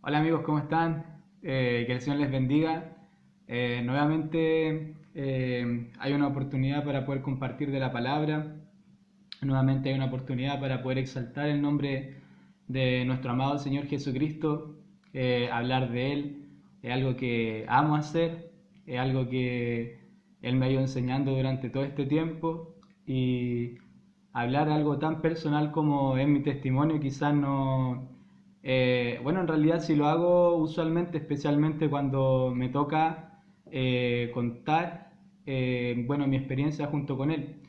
Hola amigos, ¿cómo están? Que el Señor les bendiga. Nuevamente hay una oportunidad para poder compartir de la palabra. Nuevamente hay una oportunidad para poder exaltar el nombre de nuestro amado Señor Jesucristo. Hablar de Él es algo que amo hacer, es algo que Él me ha ido enseñando durante todo este tiempo. Y hablar algo tan personal como es mi testimonio quizás no... bueno, en realidad sí lo hago usualmente, especialmente cuando me toca contar, bueno, mi experiencia junto con él.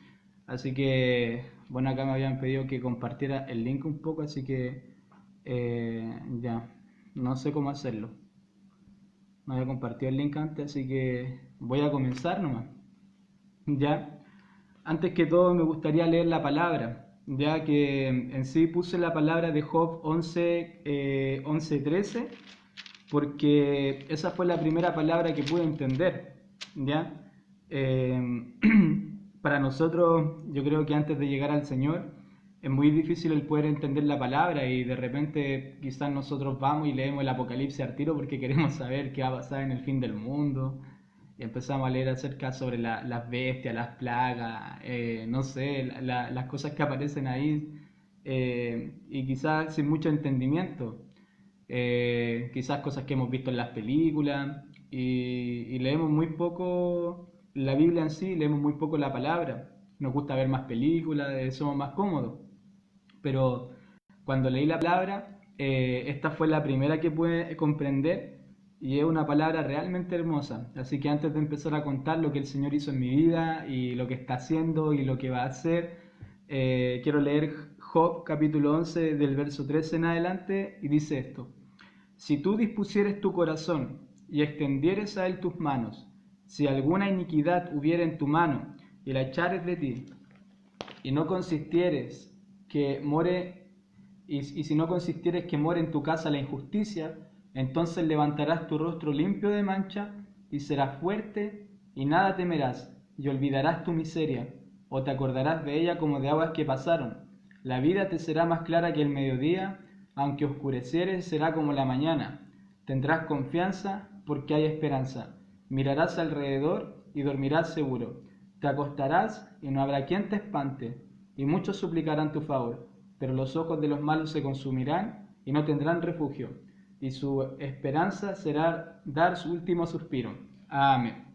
Así que, bueno, acá me habían pedido que compartiera el link un poco, así que ya, no sé cómo hacerlo. No había compartido el link antes, así que voy a comenzar nomás. Ya, antes que todo me gustaría leer la palabra, ya que en sí puse la palabra de Job 11, 11:13, porque esa fue la primera palabra que pude entender, ¿ya? Eh, para nosotros, yo creo que antes de llegar al Señor, es muy difícil el poder entender la palabra y de repente quizás nosotros vamos y leemos el Apocalipsis al tiro porque queremos saber qué va a pasar en el fin del mundo y empezamos a leer acerca sobre las bestias, las plagas, no sé, las cosas que aparecen ahí y quizás sin mucho entendimiento. Quizás cosas que hemos visto en las películas y leemos muy poco la Biblia en sí, leemos muy poco la palabra. Nos gusta ver más películas, somos más cómodos. Pero cuando leí la palabra, esta fue la primera que pude comprender y es una palabra realmente hermosa. Así que antes de empezar a contar lo que el Señor hizo en mi vida y lo que está haciendo y lo que va a hacer, quiero leer Job capítulo 11 del verso 13 en adelante y dice esto. Si tú dispusieres tu corazón y extendieres a él tus manos, si alguna iniquidad hubiera en tu mano y la echares de ti, y no consistieres que more, y si no consistieres que more en tu casa la injusticia, entonces levantarás tu rostro limpio de mancha y serás fuerte y nada temerás, y olvidarás tu miseria, o te acordarás de ella como de aguas que pasaron. La vida te será más clara que el mediodía, aunque oscureciere será como la mañana. Tendrás confianza porque hay esperanza. Mirarás alrededor y dormirás seguro. Te acostarás y no habrá quien te espante, y muchos suplicarán tu favor, pero los ojos de los malos se consumirán y no tendrán refugio, y su esperanza será dar su último suspiro. Amén.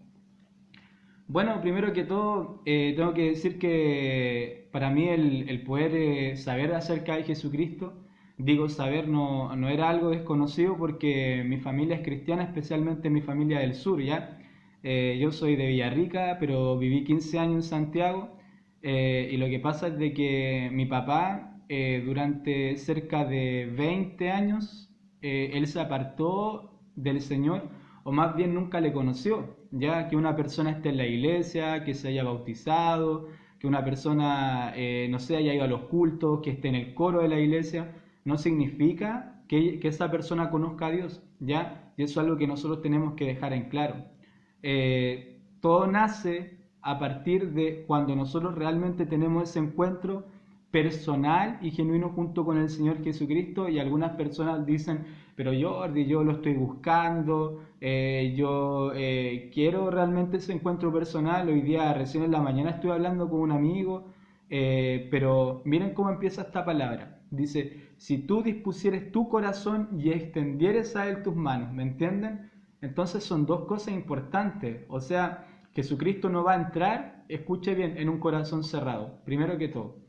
Bueno, primero que todo, tengo que decir que para mí el poder saber acerca de Jesucristo, digo saber, no era algo desconocido porque mi familia es cristiana, especialmente mi familia del sur, ¿ya? Yo soy de Villarrica, pero viví 15 años en Santiago y lo que pasa es de que mi papá durante cerca de 20 años, él se apartó del Señor o más bien nunca le conoció, ya que una persona esté en la iglesia, que se haya bautizado, que una persona, no sé, haya ido a los cultos, que esté en el coro de la iglesia, no significa que esa persona conozca a Dios, ya, y eso es algo que nosotros tenemos que dejar en claro. Todo nace a partir de cuando nosotros realmente tenemos ese encuentro personal y genuino junto con el Señor Jesucristo y algunas personas dicen, pero Jordi, yo lo estoy buscando, yo quiero realmente ese encuentro personal, hoy día recién en la mañana estoy hablando con un amigo, pero miren cómo empieza esta palabra, dice, si tú dispusieres tu corazón y extendieres a él tus manos, ¿me entienden? Entonces son dos cosas importantes, o sea, Jesucristo no va a entrar, escuche bien, en un corazón cerrado, primero que todo.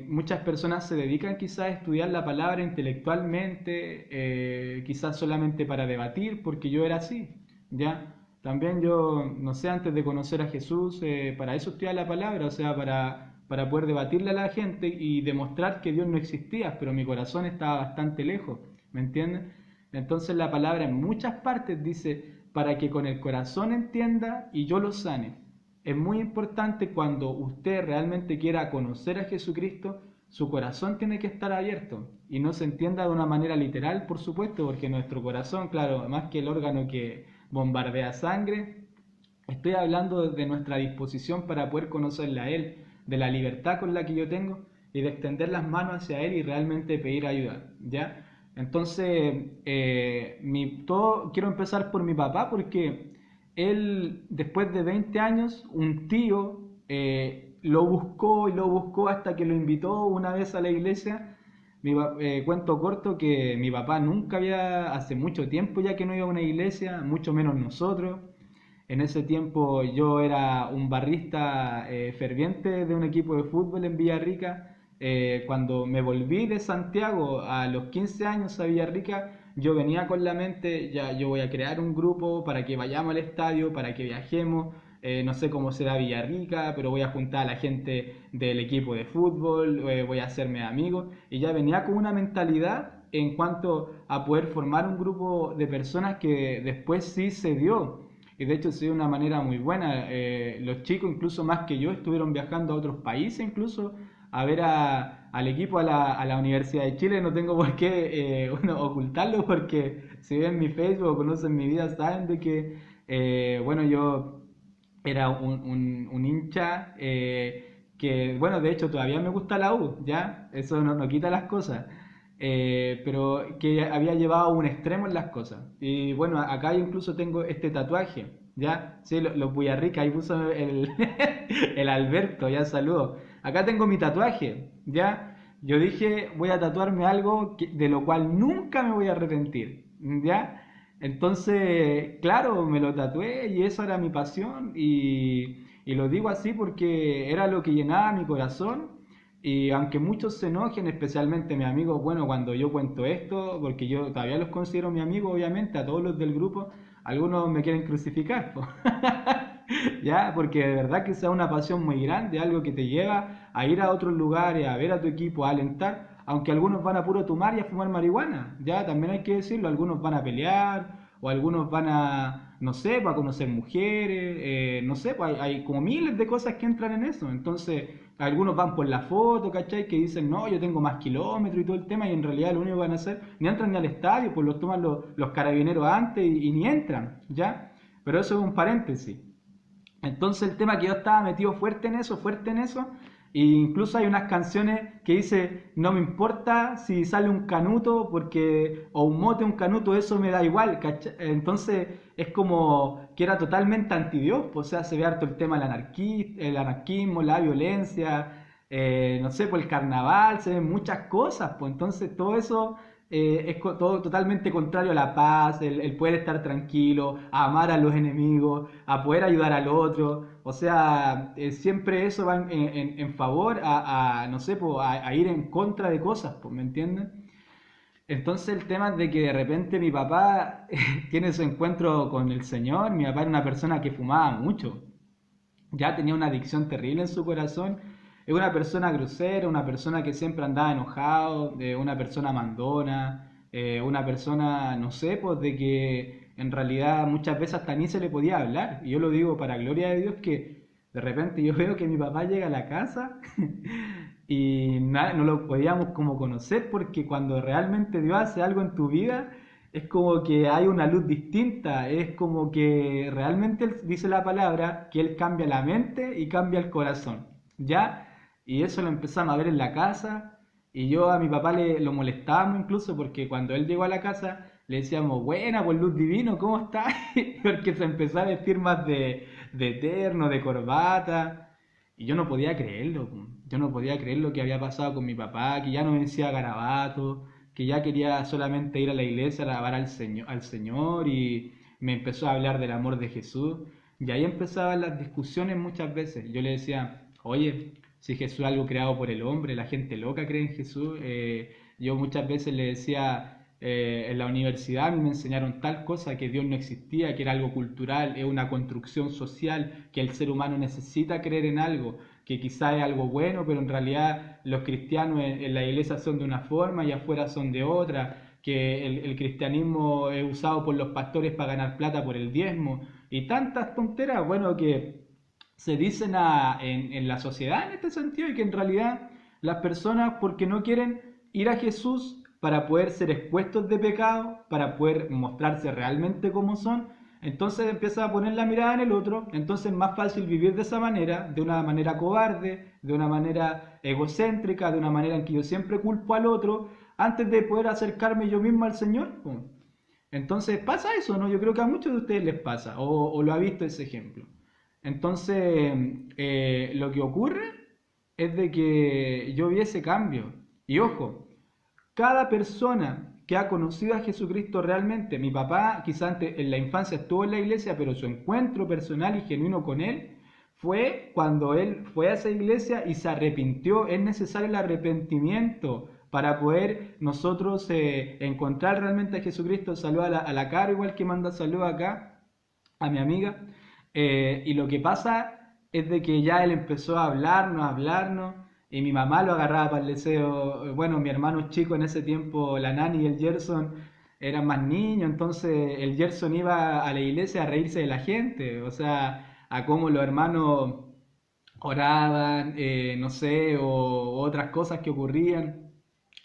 Muchas personas se dedican quizás a estudiar la palabra intelectualmente, quizás solamente para debatir, porque yo era así, ¿ya? También yo, no sé, antes de conocer a Jesús, para eso estudiaba la palabra, o sea, para poder debatirle a la gente y demostrar que Dios no existía, pero mi corazón estaba bastante lejos, ¿me entienden? Entonces la palabra en muchas partes dice, para que con el corazón entienda y yo lo sane. Es muy importante cuando usted realmente quiera conocer a Jesucristo, su corazón tiene que estar abierto y no se entienda de una manera literal, por supuesto, porque nuestro corazón, claro, más que el órgano que bombardea sangre, estoy hablando de nuestra disposición para poder conocerle a Él, de la libertad con la que yo tengo y de extender las manos hacia Él y realmente pedir ayuda, ¿ya? Entonces, todo, quiero empezar por mi papá porque él, después de 20 años, un tío lo buscó y lo buscó hasta que lo invitó una vez a la iglesia. Cuento corto que mi papá nunca había, hace mucho tiempo ya que no iba a una iglesia, mucho menos nosotros. En ese tiempo yo era un barrista ferviente de un equipo de fútbol en Villarrica. Cuando me volví de Santiago a los 15 años a Villarrica, yo venía con la mente, ya yo voy a crear un grupo para que vayamos al estadio, para que viajemos. No sé cómo será Villarrica, pero voy a juntar a la gente del equipo de fútbol, voy a hacerme amigos. Y ya venía con una mentalidad en cuanto a poder formar un grupo de personas que después sí se dio. Y de hecho sí de una manera muy buena. Los chicos, incluso más que yo, estuvieron viajando a otros países, incluso a ver al equipo a la Universidad de Chile. No tengo por qué bueno, ocultarlo porque si ven mi Facebook o conocen mi vida saben de que, bueno, yo era un hincha que, bueno, de hecho todavía me gusta la U, ¿ya? Eso no quita las cosas. Pero que había llevado un extremo en las cosas. Y bueno, acá incluso tengo este tatuaje, ¿ya? Sí, los Puyarrica, ahí puso el Alberto, ya saludo. Acá tengo mi tatuaje, ¿ya? Yo dije, voy a tatuarme algo de lo cual nunca me voy a arrepentir, ¿ya? Entonces, claro, me lo tatué y eso era mi pasión y lo digo así porque era lo que llenaba mi corazón y aunque muchos se enojen, especialmente mis amigos, bueno, cuando yo cuento esto, porque yo todavía los considero mis amigos, obviamente, a todos los del grupo, algunos me quieren crucificar, po. Ya, porque de verdad que sea una pasión muy grande, algo que te lleva a ir a otros lugares, a ver a tu equipo, a alentar, aunque algunos van a puro tomar y a fumar marihuana, ya, también hay que decirlo, algunos van a pelear, o algunos van a, no sé, para conocer mujeres, no sé, pues hay como miles de cosas que entran en eso, entonces algunos van por la foto, ¿cachai? Que dicen, no, yo tengo más kilómetros y todo el tema, y en realidad lo único que van a hacer, ni entran ni al estadio, pues los toman los carabineros antes y ni entran, ¿ya? Pero eso es un paréntesis. Entonces el tema que yo estaba metido fuerte en eso, e incluso hay unas canciones que dice, no me importa si sale un canuto, porque, o un mote, un canuto, eso me da igual, ¿cachai? Entonces es como que era totalmente anti-Dios, pues, o sea, se ve harto el tema del el anarquismo, la violencia, no sé, pues el carnaval, se ven muchas cosas, pues entonces todo eso todo totalmente contrario a la paz, el poder estar tranquilo, a amar a los enemigos, a poder ayudar al otro. O sea, siempre eso va en favor no sé, po, a ir en contra de cosas, pues, ¿me entienden? Entonces el tema es de que de repente mi papá tiene su encuentro con el Señor. Mi papá era una persona que fumaba mucho, ya tenía una adicción terrible en su corazón. Es una persona grosera, una persona que siempre andaba enojado, una persona mandona, una persona, no sé, pues de que en realidad muchas veces hasta ni se le podía hablar. Y yo lo digo para gloria de Dios que de repente yo veo que mi papá llega a la casa y no lo podíamos como conocer porque cuando realmente Dios hace algo en tu vida es como que hay una luz distinta, es como que realmente dice la palabra que Él cambia la mente y cambia el corazón, ¿ya? Y eso lo empezamos a ver en la casa y yo a mi papá lo molestábamos incluso porque cuando él llegó a la casa le decíamos, buena, pues luz divino, ¿cómo está? Porque se empezó a vestir más de terno, de corbata y yo no podía creerlo, po. Yo no podía creer lo que había pasado con mi papá, que ya no me decía garabato, que ya quería solamente ir a la iglesia a alabar al Señor y me empezó a hablar del amor de Jesús. Y ahí empezaban las discusiones muchas veces. Yo le decía, oye, si Jesús es algo creado por el hombre, la gente loca cree en Jesús. Yo muchas veces le decía, en la universidad a mí me enseñaron tal cosa, que Dios no existía, que era algo cultural, es una construcción social, que el ser humano necesita creer en algo, que quizá es algo bueno, pero en realidad los cristianos en la iglesia son de una forma y afuera son de otra, que el cristianismo es usado por los pastores para ganar plata por el diezmo, y tantas tonteras, bueno, que se dicen en la sociedad en este sentido y que en realidad las personas porque no quieren ir a Jesús para poder ser expuestos de pecado, para poder mostrarse realmente como son, entonces empieza a poner la mirada en el otro, entonces es más fácil vivir de una manera cobarde, de una manera egocéntrica, de una manera en que yo siempre culpo al otro, antes de poder acercarme yo mismo al Señor, po. Entonces pasa eso, ¿no? Yo creo que a muchos de ustedes les pasa, o lo ha visto ese ejemplo. Entonces, lo que ocurre es de que yo vi ese cambio. Y ojo, cada persona que ha conocido a Jesucristo realmente, mi papá quizás antes en la infancia estuvo en la iglesia, pero su encuentro personal y genuino con él fue cuando él fue a esa iglesia y se arrepintió. Es necesario el arrepentimiento para poder nosotros encontrar realmente a Jesucristo. Saludo a la Caro, igual que manda saludo acá a mi amiga. Y lo que pasa es de que ya él empezó a hablarnos, y mi mamá lo agarraba para el deseo. Bueno, mi hermano chico en ese tiempo, la Nani y el Gerson, eran más niños, entonces el Gerson iba a la iglesia a reírse de la gente, o sea, a cómo los hermanos oraban, no sé, o otras cosas que ocurrían.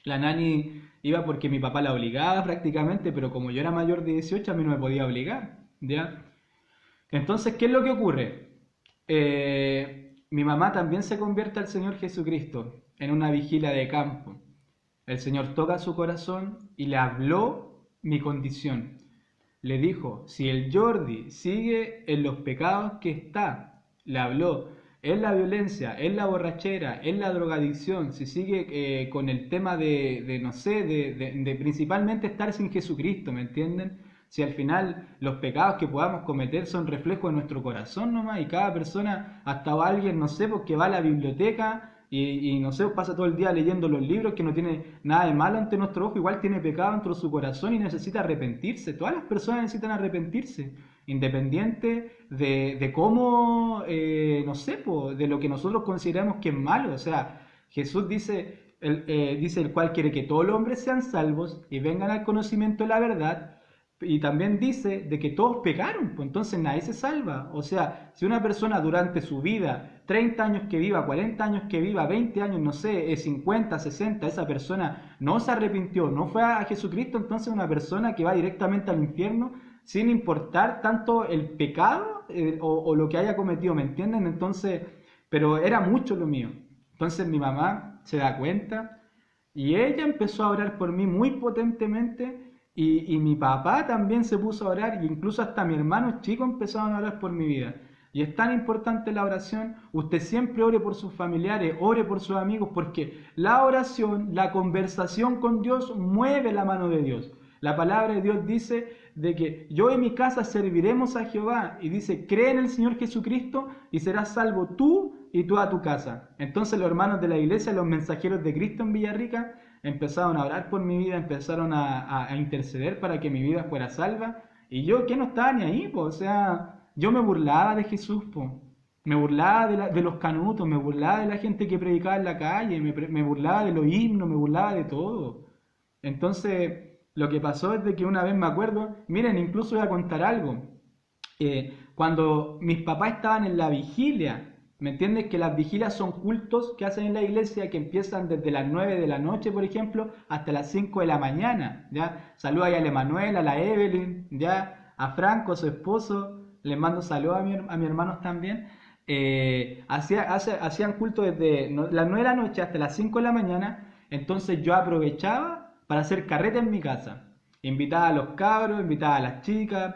La Nani iba porque mi papá la obligaba prácticamente, pero como yo era mayor de 18 a mí no me podía obligar, ¿ya? Entonces, ¿qué es lo que ocurre? Mi mamá también se convierte al Señor Jesucristo en una vigilia de campo. El Señor toca su corazón y le habló mi condición. Le dijo, si el Jordi sigue en los pecados que está, le habló, en la violencia, en la borrachera, en la drogadicción, si sigue con el tema no sé, de principalmente estar sin Jesucristo, ¿me entienden? Si al final los pecados que podamos cometer son reflejo de nuestro corazón nomás, y cada persona, hasta alguien, no sé, porque va a la biblioteca y no sé, pasa todo el día leyendo los libros, que no tiene nada de malo ante nuestro ojo, igual tiene pecado dentro de su corazón y necesita arrepentirse. Todas las personas necesitan arrepentirse, independiente de cómo, no sé, po, de lo que nosotros consideramos que es malo. O sea, Jesús dice el cual quiere que todos los hombres sean salvos y vengan al conocimiento de la verdad. Y también dice de que todos pecaron, pues entonces nadie se salva. O sea, si una persona durante su vida, 30 años que viva, 40 años que viva, 20 años, no sé, 50, 60, esa persona no se arrepintió, no fue a Jesucristo, entonces es una persona que va directamente al infierno sin importar tanto el pecado o lo que haya cometido, ¿me entienden? Entonces, pero era mucho lo mío. Entonces mi mamá se da cuenta y ella empezó a orar por mí muy potentemente. Y mi papá también se puso a orar, y incluso hasta mi hermano chico empezaron a orar por mi vida. Y es tan importante la oración. Usted siempre ore por sus familiares, ore por sus amigos, porque la oración, la conversación con Dios mueve la mano de Dios. La palabra de Dios dice de que yo en mi casa serviremos a Jehová, y dice, cree en el Señor Jesucristo y serás salvo tú y toda tu casa. Entonces los hermanos de la iglesia, los mensajeros de Cristo en Villarrica, empezaron a orar por mi vida, empezaron a interceder para que mi vida fuera salva. Y yo que no estaba ni ahí, pues, o sea, yo me burlaba de Jesús, pues. Me burlaba de los canutos, me burlaba de la gente que predicaba en la calle, me burlaba de los himnos, me burlaba de todo. Entonces, lo que pasó es de que una vez me acuerdo, miren, incluso voy a contar algo. Cuando mis papás estaban en la vigilia, ¿me entiendes? Que las vigilias son cultos que hacen en la iglesia que empiezan desde las 9 de la noche, por ejemplo, hasta las 5 de la mañana, ¿ya? Saludos ahí a la Emanuel, a la Evelyn, ¿ya? A Franco, su esposo, les mando saludos a mis hermanos también. Hacían culto desde las 9 de la noche hasta las 5 de la mañana, entonces yo aprovechaba para hacer carrete en mi casa. Invitaba a los cabros, invitaba a las chicas,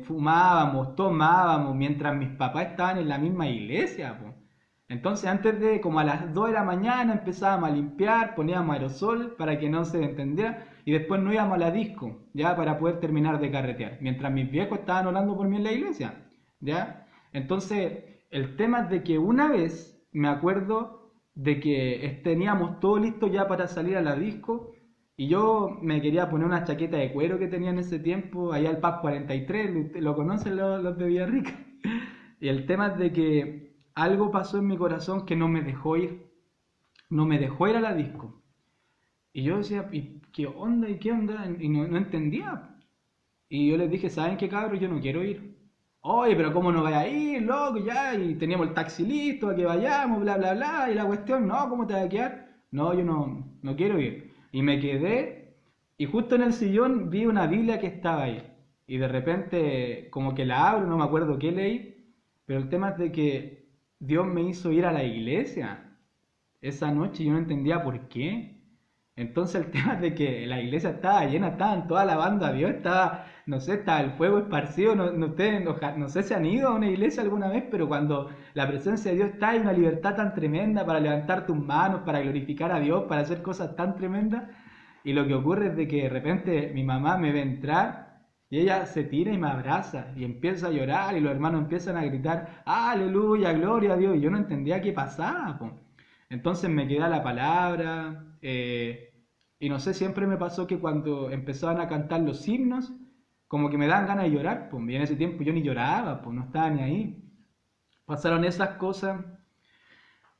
fumábamos, tomábamos, mientras mis papás estaban en la misma iglesia, po. Entonces antes de, como a las 2 de la mañana, empezábamos a limpiar, poníamos aerosol para que no se entendiera, y después nos íbamos a la disco, ya, para poder terminar de carretear, mientras mis viejos estaban orando por mí en la iglesia, ya. Entonces, el tema es de que una vez me acuerdo de que teníamos todo listo ya para salir a la disco, y yo me quería poner una chaqueta de cuero que tenía en ese tiempo, allá al PAP 43, lo conocen los de Villarrica. Y el tema es de que algo pasó en mi corazón que no me dejó ir, no me dejó ir a la disco. Y yo decía, ¿y qué onda? ¿Y qué onda? Y no entendía. Y yo les dije, ¿saben qué, cabros? Yo no quiero ir. Oye, pero ¿cómo no vaya a ir, loco? Ya, y teníamos el taxi listo a que vayamos, bla, bla, bla. Y la cuestión, no, ¿cómo te vas a quedar? No, yo no quiero ir. Y me quedé, y justo en el sillón vi una Biblia que estaba ahí. Y de repente, como que la abro, no me acuerdo qué leí, pero el tema es de que Dios me hizo ir a la iglesia esa noche y yo no entendía por qué. Entonces el tema es de que la iglesia estaba llena, estaban toda la banda a Dios, estaba, no sé, estaba el fuego esparcido, no sé si han ido a una iglesia alguna vez, pero cuando la presencia de Dios está, hay una libertad tan tremenda para levantar tus manos, para glorificar a Dios, para hacer cosas tan tremendas. Y lo que ocurre es de que de repente mi mamá me ve entrar y ella se tira y me abraza y empieza a llorar y los hermanos empiezan a gritar, aleluya, gloria a Dios. Y yo no entendía qué pasaba, po. Entonces me queda la palabra, y no sé, siempre me pasó que cuando empezaban a cantar los himnos, como que me dan ganas de llorar, pues, y en ese tiempo yo ni lloraba, pues no estaba ni ahí. Pasaron esas cosas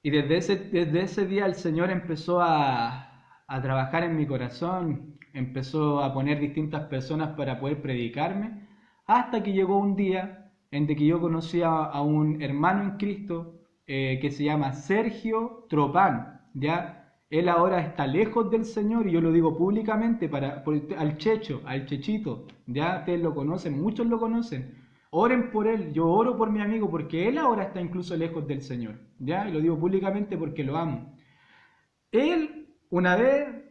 y desde ese día el Señor empezó a trabajar en mi corazón, empezó a poner distintas personas para poder predicarme, hasta que llegó un día en que yo conocí a un hermano en Cristo, que se llama Sergio Tropán, ¿ya? Él ahora está lejos del Señor y yo lo digo públicamente al Checho, al Chechito, ya ustedes lo conocen, muchos lo conocen. Oren por él, yo oro por mi amigo porque él ahora está incluso lejos del Señor, ¿ya? Y lo digo públicamente porque lo amo. Él, una vez,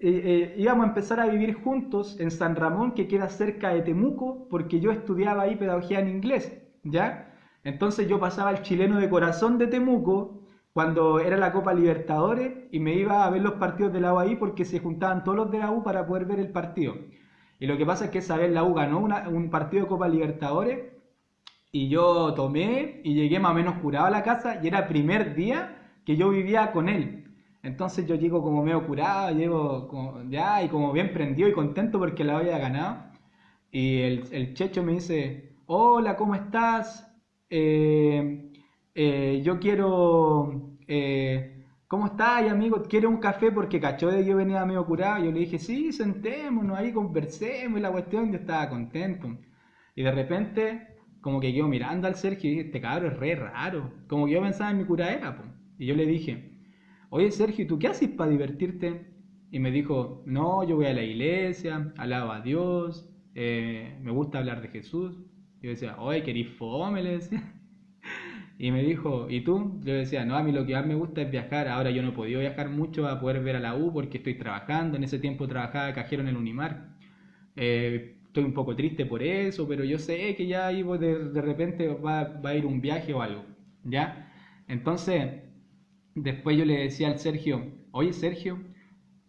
íbamos a empezar a vivir juntos en San Ramón, que queda cerca de Temuco, porque yo estudiaba ahí pedagogía en inglés, ¿ya? Entonces yo pasaba el chileno de corazón de Temuco cuando era la Copa Libertadores y me iba a ver los partidos de la U ahí porque se juntaban todos los de la U para poder ver el partido. Y lo que pasa es que esa vez la U ganó un partido de Copa Libertadores y yo tomé y llegué más o menos curado a la casa y era el primer día que yo vivía con él. Entonces yo llego como medio curado, llego ya y como bien prendido y contento porque la había ganado. Y el Checho me dice, hola, ¿cómo estás? Yo quiero... ¿cómo estás, amigo? ¿Quieres un café? Porque cachó de que yo venía medio curado. Yo le dije, sí, sentémonos ahí, conversemos y la cuestión. Yo estaba contento. Y de repente, como que quedo mirando al Sergio y dije, este cabrón es re raro. Como que yo pensaba en mi curadera, po. Y yo le dije, oye Sergio, ¿tú qué haces para divertirte? Y me dijo, no, yo voy a la iglesia, alabo a Dios, me gusta hablar de Jesús. Y yo decía, oye, querís fome, le decía. Y me dijo, ¿y tú? Yo decía, no, a mí lo que más me gusta es viajar. Ahora yo no he podido viajar mucho a poder ver a la U porque estoy trabajando. En ese tiempo trabajaba de cajero en el Unimar. Estoy un poco triste por eso, pero yo sé que ya ahí de repente va a ir un viaje o algo, ¿ya? Entonces, después yo le decía al Sergio, oye Sergio,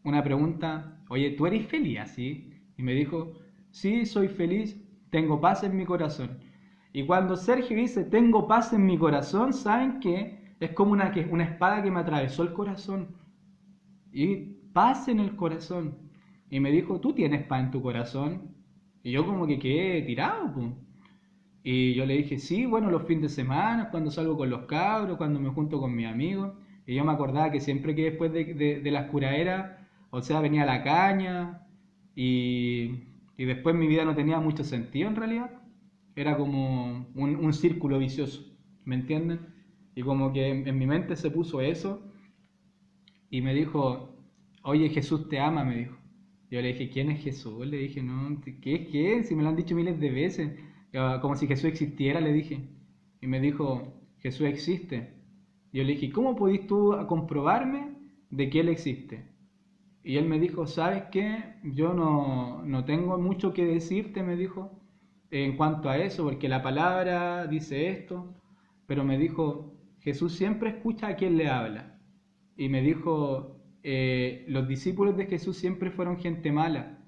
una pregunta, oye, ¿tú eres feliz así? Y me dijo, sí, soy feliz, tengo paz en mi corazón. Y cuando Sergio dice, tengo paz en mi corazón, ¿saben qué? Es como una espada que me atravesó el corazón. Y paz en el corazón. Y me dijo, ¿tú tienes paz en tu corazón? Y yo como que quedé tirado, pues. Y yo le dije, sí, bueno, los fines de semana, cuando salgo con los cabros, cuando me junto con mis amigos. Y yo me acordaba que siempre que después de las curaderas, o sea, venía la caña y después mi vida no tenía mucho sentido en realidad. Era como un círculo vicioso, ¿me entienden? Y como que en mi mente se puso eso y me dijo, oye, Jesús te ama, me dijo. Yo le dije, ¿quién es Jesús? Le dije, no, ¿qué es qué? Si me lo han dicho miles de veces. Como si Jesús existiera, le dije. Y me dijo, Jesús existe. Yo le dije, ¿cómo podís tú comprobarme de que Él existe? Y él me dijo, ¿sabes qué? Yo no tengo mucho que decirte, me dijo, en cuanto a eso, porque la palabra dice esto, pero me dijo, Jesús siempre escucha a quien le habla. Y me dijo, los discípulos de Jesús siempre fueron gente mala,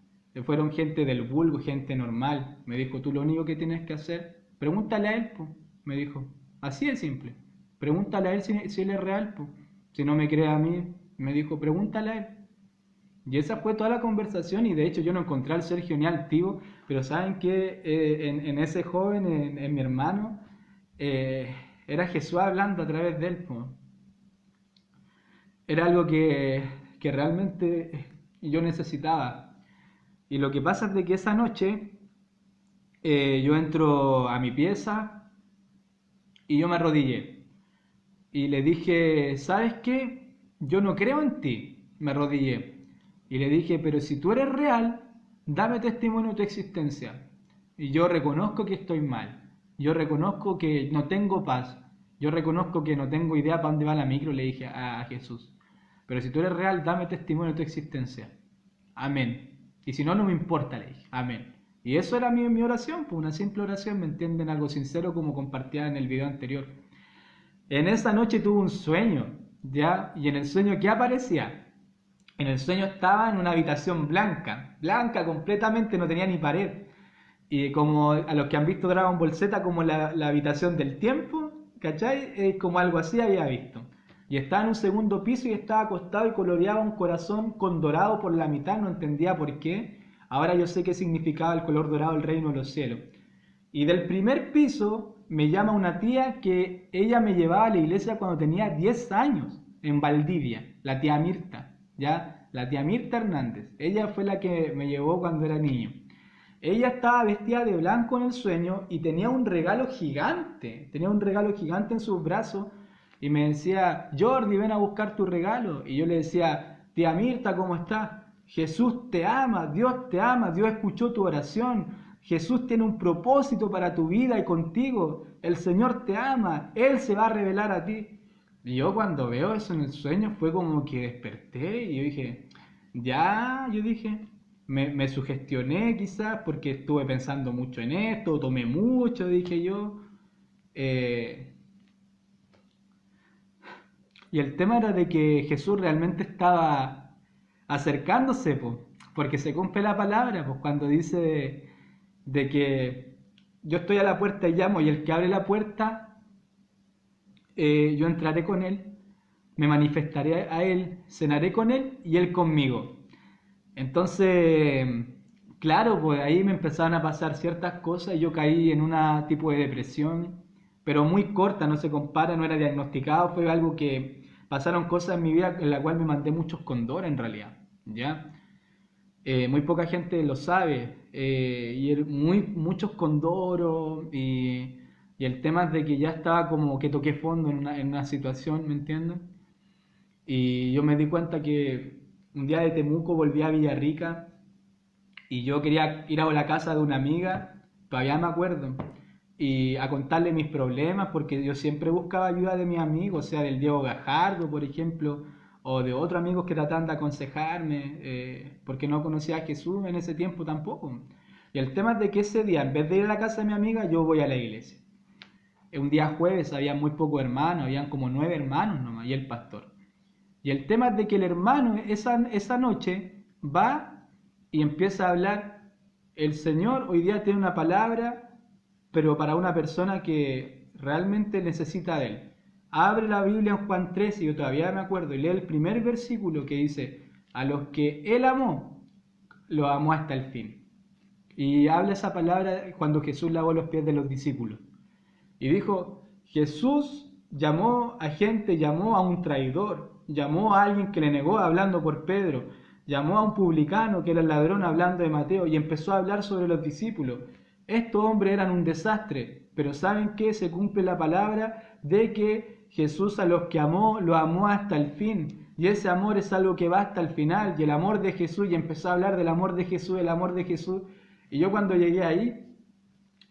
fueron gente del vulgo, gente normal. Me dijo, tú lo único que tienes que hacer, pregúntale a él, po. Me dijo, así de simple, pregúntale a él si él es real, po. Si no me cree a mí, me dijo, pregúntale a él. Y esa fue toda la conversación y de hecho yo no encontré al Sergio ni al tío, pero saben que en ese joven, en mi hermano, eh, era Jesús hablando a través de él, po. Era algo que realmente yo necesitaba. Y lo que pasa es de que esa noche yo entro a mi pieza y yo me arrodillé. Y le dije, ¿sabes qué? Yo no creo en ti. Me arrodillé. Y le dije, pero si tú eres real, dame testimonio de tu existencia. Y yo reconozco que estoy mal. Yo reconozco que no tengo paz. Yo reconozco que no tengo idea para dónde va la micro, le dije a Jesús. Pero si tú eres real, dame testimonio de tu existencia. amén. Y si no, no me importa, le dije, amén. Y eso era mi oración, pues una simple oración, ¿me entienden? Algo sincero como compartía en el video anterior. En esa noche tuve un sueño, ¿ya? Y en el sueño, ¿qué aparecía? En el sueño estaba en una habitación blanca, blanca completamente, no tenía ni pared. Y como a los que han visto Dragon Ball Z, como la habitación del tiempo, ¿cachai? Como algo así había visto. Y estaba en un segundo piso y estaba acostado y coloreaba un corazón con dorado por la mitad, no entendía por qué. Ahora yo sé qué significaba el color dorado del reino de los cielos. Y del primer piso me llama una tía que ella me llevaba a la iglesia cuando tenía 10 años, en Valdivia, la tía Mirta, ¿ya? La tía Mirta Hernández. Ella fue la que me llevó cuando era niño. Ella estaba vestida de blanco en el sueño y tenía un regalo gigante en sus brazos y me decía, Jordi, ven a buscar tu regalo. Y yo le decía, tía Mirta, ¿cómo estás? Jesús te ama, Dios escuchó tu oración, Jesús tiene un propósito para tu vida y contigo, el Señor te ama, Él se va a revelar a ti. Y yo cuando veo eso en el sueño fue como que desperté y yo dije, ya, yo dije, me sugestioné quizás porque estuve pensando mucho en esto, tomé mucho, dije yo. Eh, y el tema era de que Jesús realmente estaba acercándose, pues, porque se cumple la palabra, pues cuando dice de que yo estoy a la puerta y llamo y el que abre la puerta, yo entraré con él, me manifestaré a él, cenaré con él y él conmigo. Entonces, claro, pues ahí me empezaron a pasar ciertas cosas y yo caí en una tipo de depresión, pero muy corta, no se compara, no era diagnosticado, fue algo que pasaron cosas en mi vida en la cual me mandé muchos condores en realidad, ¿ya? Muy poca gente lo sabe, muchos condoros y el tema es de que ya estaba como que toqué fondo en una situación, ¿me entienden? Y yo me di cuenta que un día de Temuco volví a Villarrica y yo quería ir a la casa de una amiga, todavía me acuerdo, y a contarle mis problemas, porque yo siempre buscaba ayuda de mis amigos, o sea, del Diego Gajardo, por ejemplo, o de otros amigos que trataban de aconsejarme, porque no conocía a Jesús en ese tiempo tampoco. Y el tema es de que ese día, en vez de ir a la casa de mi amiga, yo voy a la iglesia. Un día jueves había muy pocos hermanos, habían como 9 hermanos nomás, y el pastor. Y el tema es de que el hermano esa noche va y empieza a hablar, el Señor hoy día tiene una palabra, pero para una persona que realmente necesita de Él. Abre la Biblia en Juan 13, y yo todavía me acuerdo, y lee el primer versículo que dice, a los que Él amó, lo amó hasta el fin. Y habla esa palabra cuando Jesús lavó los pies de los discípulos. Y dijo, Jesús llamó a gente, llamó a un traidor, llamó a alguien que le negó hablando por Pedro, llamó a un publicano que era el ladrón hablando de Mateo y empezó a hablar sobre los discípulos. Estos hombres eran un desastre, pero ¿saben qué? Se cumple la palabra de que Jesús a los que amó, lo amó hasta el fin. Y ese amor es algo que va hasta el final. Y el amor de Jesús, y empezó a hablar del amor de Jesús, el amor de Jesús. Y yo cuando llegué ahí,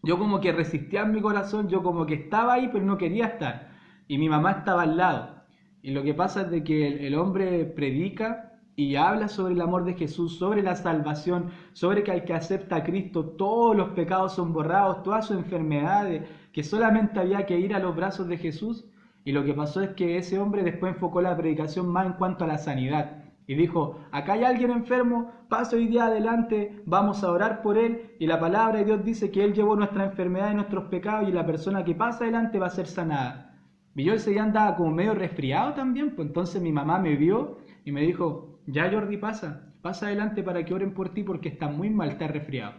yo como que resistía en mi corazón, yo como que estaba ahí pero no quería estar. Y mi mamá estaba al lado. Y lo que pasa es de que el hombre predica y habla sobre el amor de Jesús, sobre la salvación, sobre que al que acepta a Cristo todos los pecados son borrados, todas sus enfermedades, que solamente había que ir a los brazos de Jesús. Y lo que pasó es que ese hombre después enfocó la predicación más en cuanto a la sanidad. Y dijo, acá hay alguien enfermo, pase hoy día adelante, vamos a orar por él. Y la palabra de Dios dice que Él llevó nuestra enfermedad y nuestros pecados y la persona que pasa adelante va a ser sanada. Y yo ese día andaba como medio resfriado también, pues entonces mi mamá me vio y me dijo, ya Jordi, pasa adelante para que oren por ti porque estás muy mal, estás resfriado.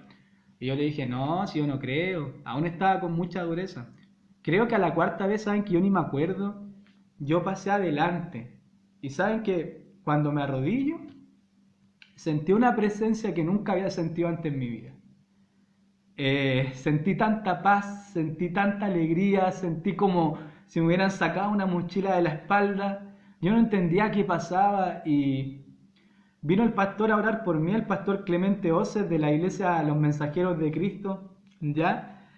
Y yo le dije, no, si yo no creo, aún estaba con mucha dureza. Creo que a la cuarta vez, saben que yo ni me acuerdo, yo pasé adelante. Y saben que cuando me arrodillo, sentí una presencia que nunca había sentido antes en mi vida. Sentí tanta paz, sentí tanta alegría, sentí como si me hubieran sacado una mochila de la espalda. Yo no entendía qué pasaba y vino el pastor a orar por mí, el pastor Clemente Oces de la iglesia Los Mensajeros de Cristo, ¿ya?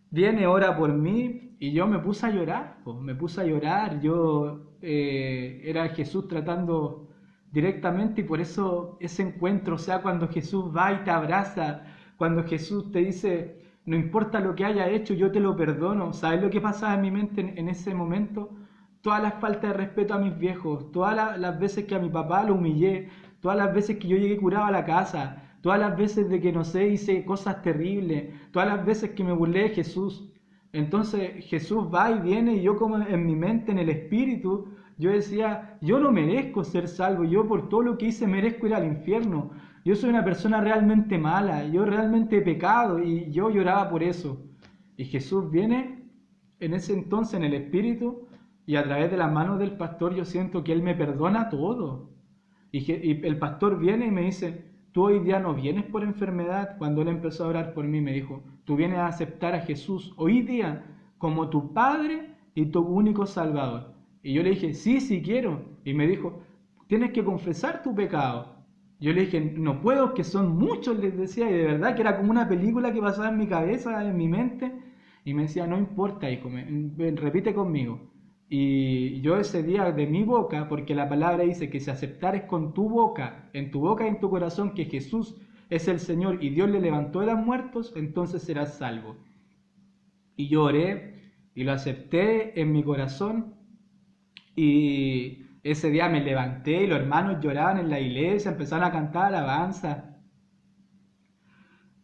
Viene, ora por mí y yo me puse a llorar, pues, me puse a llorar. Yo era Jesús tratando directamente, y por eso ese encuentro, o sea, cuando Jesús va y te abraza, cuando Jesús te dice, no importa lo que haya hecho, yo te lo perdono. ¿Sabes lo que pasaba en mi mente en ese momento? Todas las faltas de respeto a mis viejos, todas las veces que a mi papá lo humillé, todas las veces que yo llegué curado a la casa, todas las veces de que, no sé, hice cosas terribles, todas las veces que me burlé de Jesús. Entonces Jesús va y viene, y yo como en mi mente, en el espíritu, yo decía, yo no merezco ser salvo, yo por todo lo que hice merezco ir al infierno. Yo soy una persona realmente mala, yo realmente he pecado, y yo lloraba por eso. Y Jesús viene en ese entonces en el espíritu, y a través de las manos del pastor yo siento que Él me perdona todo. Y el pastor viene y me dice, tú hoy día no vienes por enfermedad. Cuando Él empezó a orar por mí me dijo, tú vienes a aceptar a Jesús hoy día como tu Padre y tu único Salvador. Y yo le dije, sí, sí quiero. Y me dijo, tienes que confesar tu pecado. Yo le dije, no puedo, que son muchos, les decía, y de verdad que era como una película que pasaba en mi cabeza, en mi mente. Y me decía, no importa, hijo, repite conmigo. Y yo ese día de mi boca, porque la palabra dice que si aceptares con tu boca y en tu corazón que Jesús es el Señor y Dios le levantó de los muertos, entonces serás salvo. Y yo oré y lo acepté en mi corazón, y ese día me levanté y los hermanos lloraban en la iglesia, empezaron a cantar alabanza.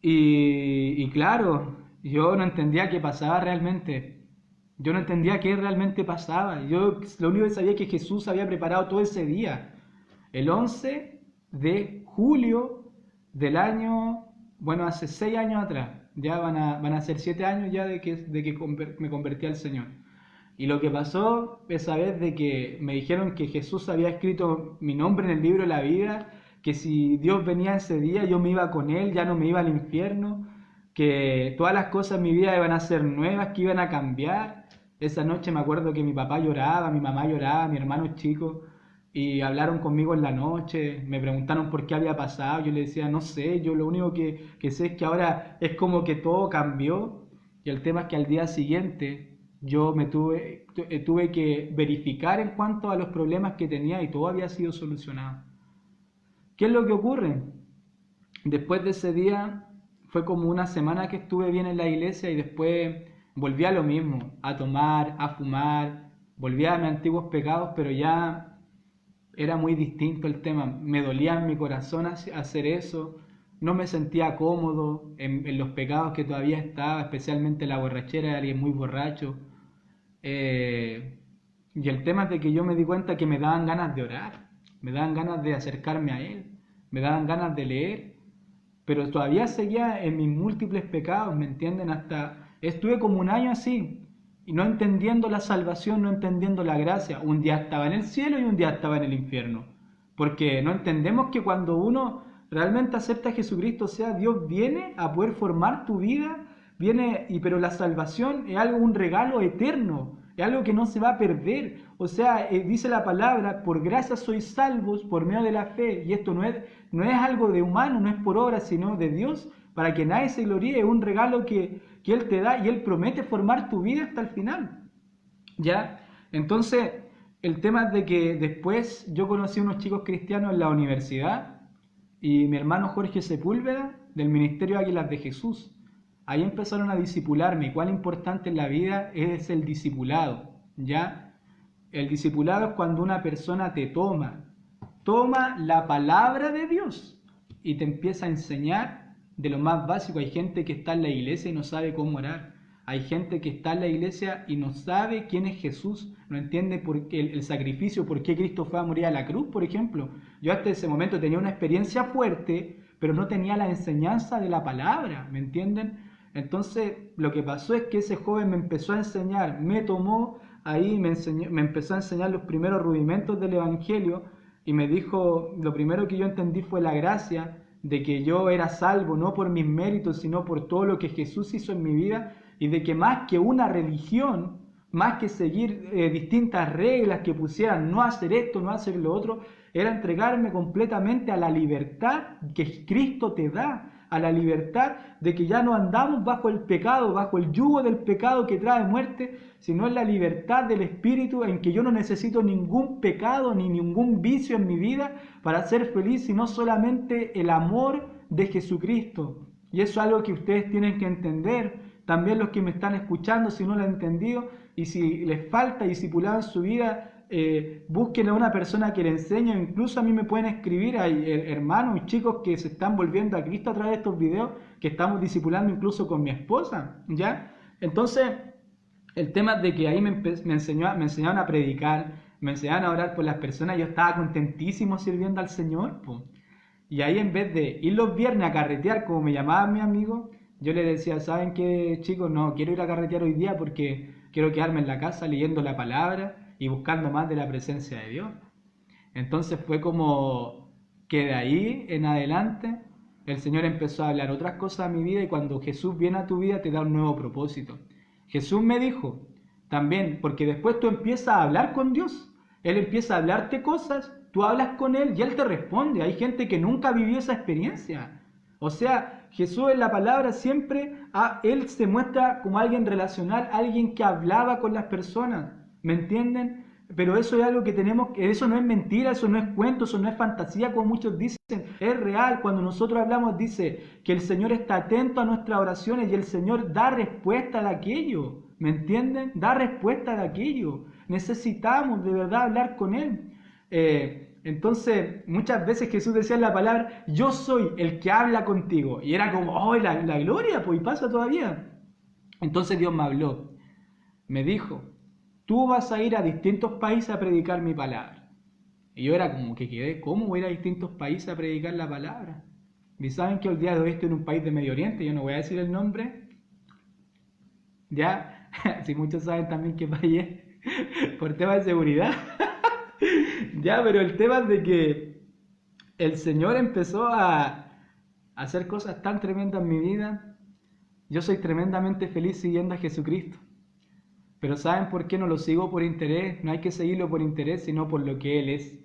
Y claro, yo no entendía qué pasaba realmente. Yo no entendía qué realmente pasaba. Yo lo único que sabía es que Jesús había preparado todo ese día. El 11 de julio del año, bueno, hace 6 años atrás. Ya van a ser 7 años ya de que me convertí al Señor. Y lo que pasó esa vez de que me dijeron que Jesús había escrito mi nombre en el libro de la vida, que si Dios venía ese día yo me iba con Él, ya no me iba al infierno, que todas las cosas en mi vida iban a ser nuevas, que iban a cambiar. Esa noche me acuerdo que mi papá lloraba, mi mamá lloraba, mi hermano chico, y hablaron conmigo en la noche, me preguntaron por qué había pasado, yo les decía, no sé, yo lo único que sé es que ahora es como que todo cambió, y el tema es que al día siguiente yo tuve que verificar en cuanto a los problemas que tenía, y todo había sido solucionado. ¿Qué es lo que ocurre? Después de ese día fue como una semana que estuve bien en la iglesia, y después volví a lo mismo, a tomar, a fumar, volví a mis antiguos pecados, pero ya era muy distinto el tema. Me dolía en mi corazón hacer eso, no me sentía cómodo en los pecados que todavía estaba, especialmente la borrachera de alguien muy borracho. Y el tema es de que yo me di cuenta que me daban ganas de orar, me daban ganas de acercarme a Él, me daban ganas de leer, pero todavía seguía en mis múltiples pecados, ¿me entienden? Hasta estuve como un año así, y no entendiendo la salvación, no entendiendo la gracia. Un día estaba en el cielo y un día estaba en el infierno, porque no entendemos que cuando uno realmente acepta a Jesucristo, o sea, Dios viene a poder formar tu vida, pero la salvación es algo, un regalo eterno, es algo que no se va a perder. O sea, dice la palabra, por gracia sois salvos por medio de la fe, y esto no es algo de humano, no es por obra, sino de Dios, para que nadie se gloríe. Es un regalo que Él te da, y Él promete formar tu vida hasta el final. ¿Ya? Entonces, el tema es de que después yo conocí a unos chicos cristianos en la universidad, y mi hermano Jorge Sepúlveda, del Ministerio Águilas de Jesús. Ahí empezaron a discipularme. Cuán importante en la vida es el discipulado, ¿ya? El discipulado es cuando una persona te toma la palabra de Dios y te empieza a enseñar de lo más básico. Hay gente que está en la iglesia y no sabe cómo orar. Hay gente que está en la iglesia y no sabe quién es Jesús, no entiende por qué el sacrificio, por qué Cristo fue a morir a la cruz, por ejemplo. Yo hasta ese momento tenía una experiencia fuerte, pero no tenía la enseñanza de la palabra, ¿me entienden? Entonces, lo que pasó es que ese joven me empezó a enseñar, me tomó ahí, me empezó a enseñar los primeros rudimentos del Evangelio, y me dijo, lo primero que yo entendí fue la gracia de que yo era salvo, no por mis méritos, sino por todo lo que Jesús hizo en mi vida, y de que más que una religión, más que seguir distintas reglas que pusieran no hacer esto, no hacer lo otro, era entregarme completamente a la libertad que Cristo te da, a la libertad de que ya no andamos bajo el pecado, bajo el yugo del pecado que trae muerte, sino en la libertad del Espíritu en que yo no necesito ningún pecado ni ningún vicio en mi vida para ser feliz, sino solamente el amor de Jesucristo. Y eso es algo que ustedes tienen que entender, también los que me están escuchando, si no lo han entendido, y si les falta discipulado en su vida, busquen a una persona que le enseñe. Incluso a mí me pueden escribir, hay hermanos y chicos que se están volviendo a Cristo a través de estos videos, que estamos discipulando incluso con mi esposa, ¿ya? Entonces, el tema de que ahí me enseñaron a predicar, me enseñaron a orar por las personas, yo estaba contentísimo sirviendo al Señor, pues. Y ahí en vez de ir los viernes a carretear, como me llamaban mis amigos, yo les decía, ¿saben qué, chicos? No, quiero ir a carretear hoy día porque quiero quedarme en la casa leyendo la palabra y buscando más de la presencia de Dios. Entonces fue como que de ahí en adelante el Señor empezó a hablar otras cosas a mi vida, y cuando Jesús viene a tu vida te da un nuevo propósito. Jesús me dijo también, porque después tú empiezas a hablar con Dios, Él empieza a hablarte cosas, tú hablas con Él y Él te responde. Hay gente que nunca vivió esa experiencia. O sea, Jesús en la palabra siempre, Él se muestra como alguien relacional, alguien que hablaba con las personas, ¿me entienden? Pero eso es algo que tenemos, eso no es mentira, eso no es cuento, eso no es fantasía como muchos dicen, es real. Cuando nosotros hablamos dice que el Señor está atento a nuestras oraciones y el Señor da respuesta de aquello, ¿me entienden? Da respuesta de aquello. Necesitamos de verdad hablar con Él. Entonces, muchas veces Jesús decía en la palabra, yo soy el que habla contigo. Y era como, oh, la gloria, pues, y pasa todavía. Entonces Dios me habló, me dijo, tú vas a ir a distintos países a predicar mi palabra. Y yo era como que quedé, ¿cómo voy a ir a distintos países a predicar la palabra? Y saben que el día de hoy estoy en un país de Medio Oriente, yo no voy a decir el nombre. Ya, si muchos saben también qué país es, por temas de seguridad. Ya, pero el tema es de que el Señor empezó a hacer cosas tan tremendas en mi vida. Yo soy tremendamente feliz siguiendo a Jesucristo. Pero ¿saben por qué no lo sigo por interés? No hay que seguirlo por interés, sino por lo que Él es.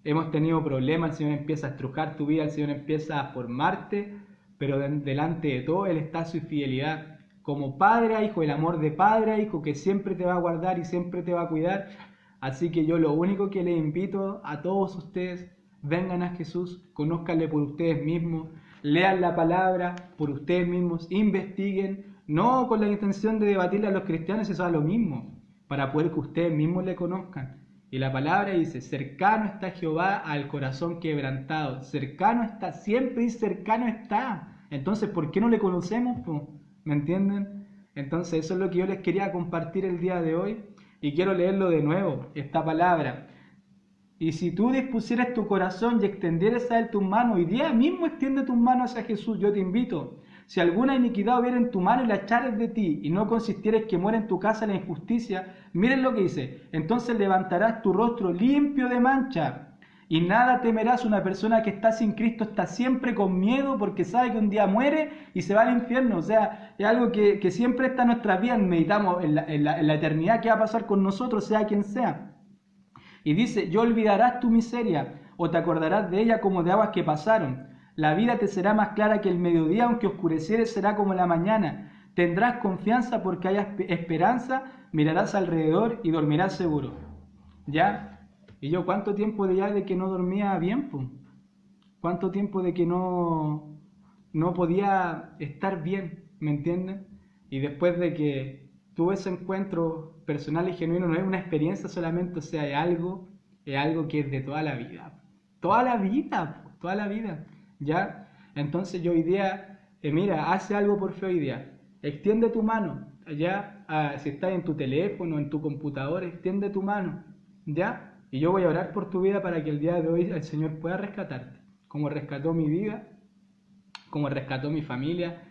Hemos tenido problemas, el Señor empieza a estrujar tu vida, el Señor empieza a formarte, pero delante de todo Él está su fidelidad. Como padre a hijo, el amor de padre a hijo, que siempre te va a guardar y siempre te va a cuidar. Así que yo lo único que les invito a todos ustedes, vengan a Jesús, conózcanle por ustedes mismos, lean la palabra por ustedes mismos, investiguen, no con la intención de debatirle a los cristianos, eso es lo mismo, para poder que ustedes mismos le conozcan. Y la palabra dice, cercano está Jehová al corazón quebrantado, cercano está, siempre dice cercano está. Entonces, ¿por qué no le conocemos? ¿Me entienden? Entonces, eso es lo que yo les quería compartir el día de hoy. Y quiero leerlo de nuevo, esta palabra. Y si tú dispusieras tu corazón y extendieras a Él tus manos, hoy día mismo extiende tus manos hacia Jesús, yo te invito. Si alguna iniquidad hubiera en tu mano y la echares de ti, y no consistieres que muera en tu casa la injusticia, miren lo que dice, entonces levantarás tu rostro limpio de mancha, y nada temerás. Una persona que está sin Cristo está siempre con miedo porque sabe que un día muere y se va al infierno. O sea, es algo que siempre está en nuestras vidas, meditamos en la eternidad que va a pasar con nosotros, sea quien sea. Y dice, yo olvidarás tu miseria, o te acordarás de ella como de aguas que pasaron. La vida te será más clara que el mediodía, aunque oscureciere será como la mañana. Tendrás confianza porque haya esperanza, mirarás alrededor y dormirás seguro. ¿Ya? Y yo, ¿cuánto tiempo ya de que no dormía bien? Pues? ¿Cuánto tiempo de que no podía estar bien? ¿Me entienden? Y después de que tuve ese encuentro personal y genuino, no es una experiencia solamente, o sea, es algo que es de toda la vida. Toda la vida, toda la vida. ¿Ya? Entonces yo hoy día, mira, hace algo por fe hoy día. Extiende tu mano, ¿ya? Si estás en tu teléfono, en tu computador, extiende tu mano, ¿ya? Y yo voy a orar por tu vida para que el día de hoy el Señor pueda rescatarte, como rescató mi vida, como rescató mi familia,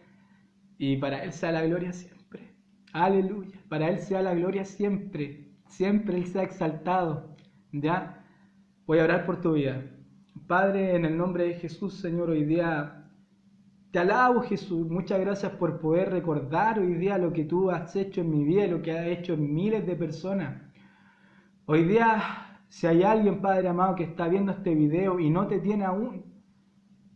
y para Él sea la gloria siempre. Aleluya, para Él sea la gloria siempre, siempre Él sea exaltado, ¿ya? Voy a orar por tu vida. Padre, en el nombre de Jesús, Señor, hoy día te alabo, Jesús. Muchas gracias por poder recordar hoy día lo que tú has hecho en mi vida y lo que has hecho en miles de personas. Hoy día Si hay alguien, Padre amado, que está viendo este video y no te tiene aún,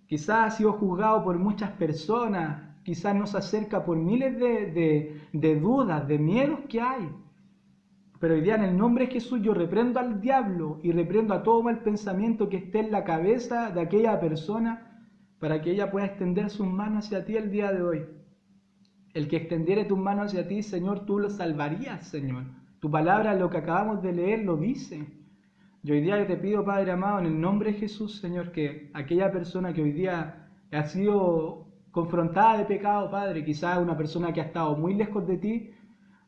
quizás ha sido juzgado por muchas personas, quizás no se acerca por miles de dudas, de miedos que hay. Pero hoy día en el nombre de Jesús yo reprendo al diablo y reprendo a todo mal pensamiento que esté en la cabeza de aquella persona para que ella pueda extender sus manos hacia ti el día de hoy. El que extendiere tus manos hacia ti, Señor, tú lo salvarías, Señor. Tu palabra, lo que acabamos de leer, lo dice. Y hoy día yo te pido, Padre amado, en el nombre de Jesús, Señor, que aquella persona que hoy día ha sido confrontada de pecado, Padre, quizás una persona que ha estado muy lejos de ti,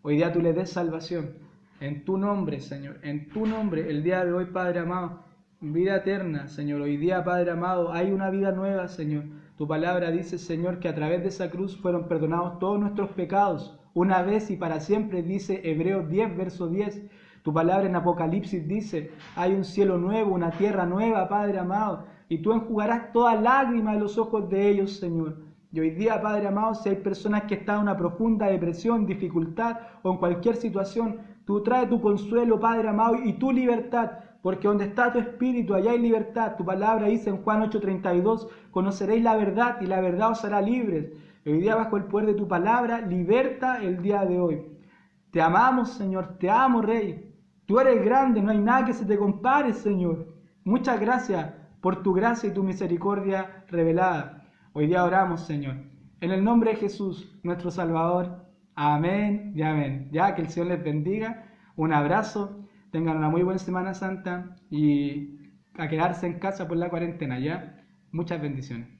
hoy día tú le des salvación. En tu nombre, Señor, en tu nombre, el día de hoy, Padre amado, vida eterna, Señor. Hoy día, Padre amado, hay una vida nueva, Señor. Tu palabra dice, Señor, que a través de esa cruz fueron perdonados todos nuestros pecados, una vez y para siempre, dice Hebreos 10, verso 10. Tu palabra en Apocalipsis dice, hay un cielo nuevo, una tierra nueva, Padre amado, y tú enjugarás toda lágrima de los ojos de ellos, Señor. Y hoy día, Padre amado, si hay personas que están en una profunda depresión, dificultad o en cualquier situación, tú traes tu consuelo, Padre amado, y tu libertad, porque donde está tu espíritu, allá hay libertad. Tu palabra dice en Juan 8:32, conoceréis la verdad y la verdad os hará libres. Y hoy día, bajo el poder de tu palabra, liberta el día de hoy. Te amamos, Señor, te amo, Rey. Tú eres grande, no hay nada que se te compare, Señor. Muchas gracias por tu gracia y tu misericordia revelada. Hoy día oramos, Señor, en el nombre de Jesús, nuestro Salvador. Amén y amén. Ya, que el Señor les bendiga. Un abrazo. Tengan una muy buena Semana Santa y a quedarse en casa por la cuarentena, ¿ya? Muchas bendiciones.